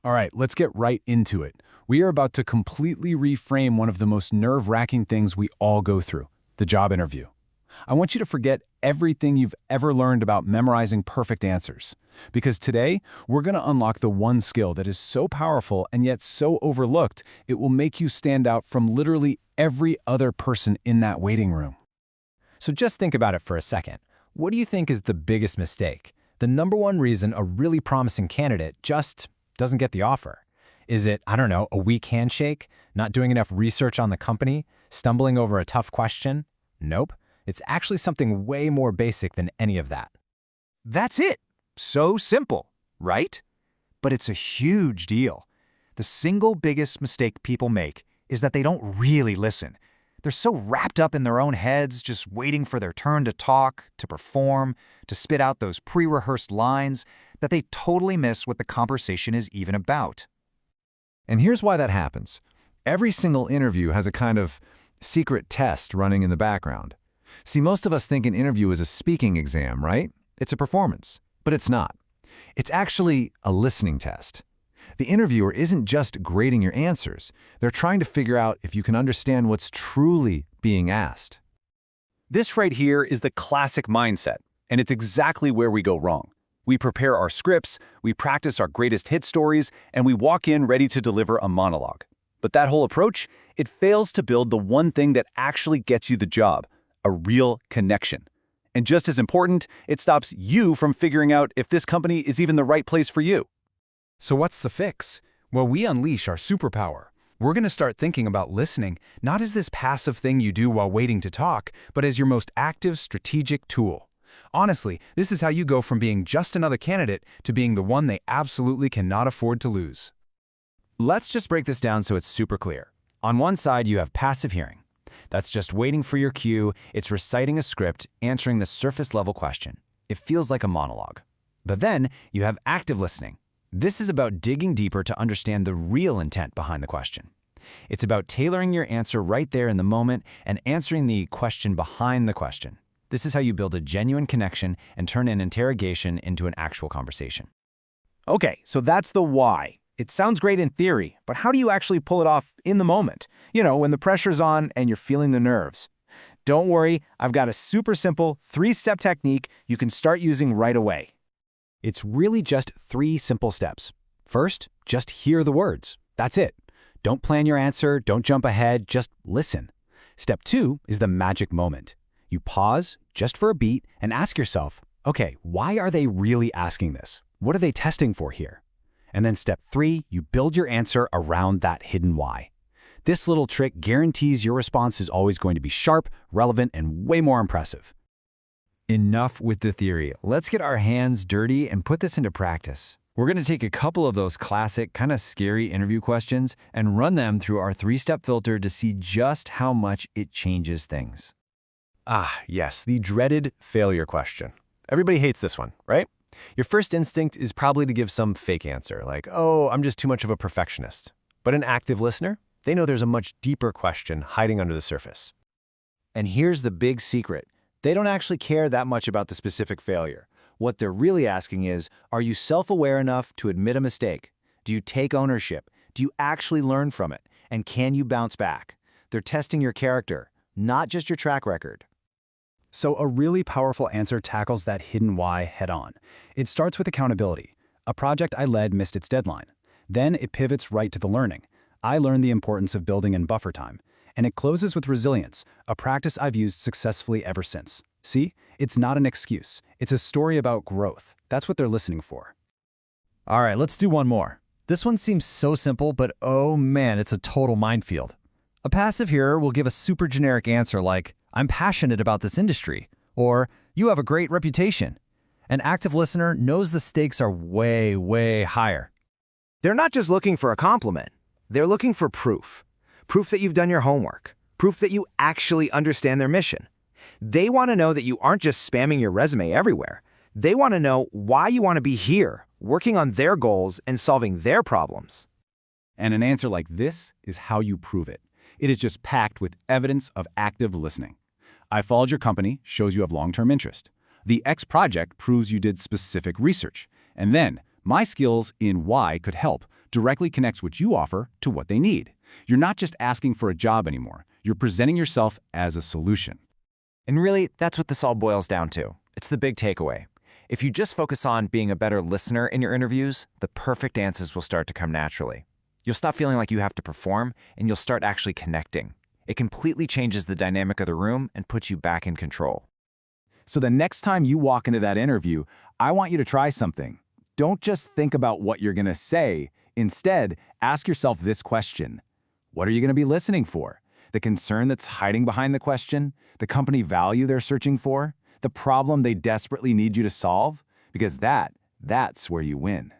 All right, let's get right into it. We are about to completely reframe one of the most nerve-wracking things we all go through, the job interview. I want you to forget everything you've ever learned about memorizing perfect answers. Because today, we're going to unlock the one skill that is so powerful and yet so overlooked, it will make you stand out from literally every other person in that waiting room. So just think about it for a second. What do you think is the biggest mistake? The number one reason a really promising candidate just doesn't get the offer? Is it, I don't know, a weak handshake? Not doing enough research on the company? Stumbling over a tough question? Nope. It's actually something way more basic than any of that. That's it. So simple, right? But it's a huge deal. The single biggest mistake people make is that they don't really listen. They're so wrapped up in their own heads, just waiting for their turn to talk, to perform, to spit out those pre-rehearsed lines, that they totally miss what the conversation is even about. And here's why that happens. Every single interview has a kind of secret test running in the background. See, most of us think an interview is a speaking exam, right? It's a performance, but it's not. It's actually a listening test. The interviewer isn't just grading your answers. They're trying to figure out if you can understand what's truly being asked. This right here is the classic mindset, and it's exactly where we go wrong. We prepare our scripts, we practice our greatest hit stories, and we walk in ready to deliver a monologue. But that whole approach, it fails to build the one thing that actually gets you the job, a real connection. And just as important, it stops you from figuring out if this company is even the right place for you. So what's the fix? Well, we unleash our superpower. We're going to start thinking about listening, not as this passive thing you do while waiting to talk, but as your most active strategic tool. Honestly, this is how you go from being just another candidate to being the one they absolutely cannot afford to lose. Let's just break this down so it's super clear. On one side, you have passive hearing. That's just waiting for your cue. It's reciting a script, answering the surface-level question. It feels like a monologue. But then you have active listening. This is about digging deeper to understand the real intent behind the question. It's about tailoring your answer right there in the moment and answering the question behind the question. This is how you build a genuine connection and turn an interrogation into an actual conversation. Okay, so that's the why. It sounds great in theory, but how do you actually pull it off in the moment? You know, when the pressure's on and you're feeling the nerves. Don't worry, I've got a super simple 3-step technique you can start using right away. It's really just 3 simple steps. First, just hear the words. That's it. Don't plan your answer, don't jump ahead, just listen. Step 2 is the magic moment. You pause, just for a beat, and ask yourself, okay, why are they really asking this? What are they testing for here? And then step 3, you build your answer around that hidden why. This little trick guarantees your response is always going to be sharp, relevant, and way more impressive. Enough with the theory. Let's get our hands dirty and put this into practice. We're going to take a couple of those classic, kind of scary interview questions and run them through our 3-step filter to see just how much it changes things. Ah, yes, the dreaded failure question. Everybody hates this one, right? Your first instinct is probably to give some fake answer, like, oh, I'm just too much of a perfectionist. But an active listener, they know there's a much deeper question hiding under the surface. And here's the big secret. They don't actually care that much about the specific failure. What they're really asking is, are you self-aware enough to admit a mistake? Do you take ownership? Do you actually learn from it? And can you bounce back? They're testing your character, not just your track record. So a really powerful answer tackles that hidden why head-on. It starts with accountability. A project I led missed its deadline. Then it pivots right to the learning. I learned the importance of building in buffer time. And it closes with resilience, a practice I've used successfully ever since. See, it's not an excuse. It's a story about growth. That's what they're listening for. All right, let's do one more. This one seems so simple, but oh man, it's a total minefield. A passive hearer will give a super generic answer like, I'm passionate about this industry, or you have a great reputation. An active listener knows the stakes are way, way higher. They're not just looking for a compliment. They're looking for proof. Proof that you've done your homework. Proof that you actually understand their mission. They want to know that you aren't just spamming your resume everywhere. They want to know why you want to be here, working on their goals and solving their problems. And an answer like this is how you prove it. It is just packed with evidence of active listening. I followed your company shows you have long-term interest. The X project proves you did specific research. And then, my skills in Y could help directly connects what you offer to what they need. You're not just asking for a job anymore. You're presenting yourself as a solution. And really, that's what this all boils down to. It's the big takeaway. If you just focus on being a better listener in your interviews, the perfect answers will start to come naturally. You'll stop feeling like you have to perform, and you'll start actually connecting. It completely changes the dynamic of the room and puts you back in control. So the next time you walk into that interview, I want you to try something. Don't just think about what you're going to say. Instead, ask yourself this question. What are you going to be listening for? The concern that's hiding behind the question? The company value they're searching for? The problem they desperately need you to solve? Because that's where you win.